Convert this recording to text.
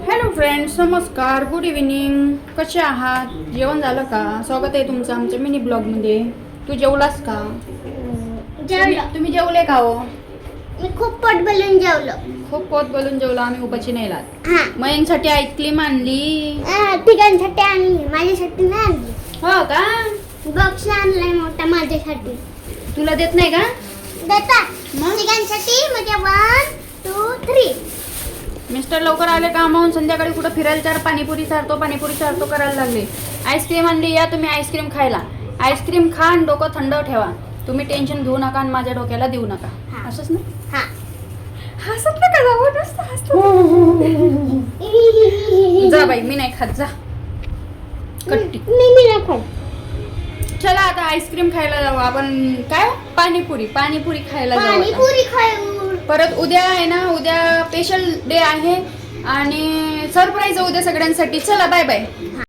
Hello friends, नमस्कार, good evening. कसे आहात? जेवण झालं का? स्वागत आहे तुमचं आमच्या मिनी ब्लॉगमध्ये. तू जेवलास का? तुम्ही जेवले का हो? मी खूप पोट भरून जेवलो. खूप पोट बोलून जेवलो आम्ही, उपाशी नाही लात. हा मयंकसाठी आईस्क्रीम आणली. तिघांसाठी आणली, माझ्यासाठी नाही आणली. हो का? बॉक्स आणलाय मोठा माझ्यासाठी. तुला देत नाही का? देतात मग? तिघांसाठी म्हणजे 1 2 3. मिस्टर लवकर आले कामावून, संध्याकाळी कुठं फिरायला तर पाणीपुरी सारतो करायला लागले. आईस्क्रीम आणली, या तुम्ही आईस्क्रीम खायला. आईस्क्रीम खा आणि डोकं थंड ठेवा. तुम्ही टेन्शन घेऊ नका आणि माझ्या डोक्याला देऊ नका. हा. असंच ना? हा हसत नका जाऊ, नुसतं हसतो. जा बाई, मी नाही खात, जा. कट्टी. मी नाही खात. चला आता आईस्क्रीम खायला जाऊ आपण. काय? पाणीपुरी खायला जाऊ आता. पाणीपुरी खाऊ. परत उद्या आहे ना, उद्या स्पेशल डे आहे आणि सरप्राईज आहे उद्या सगळ्यांसाठी. चला, बाय बाय.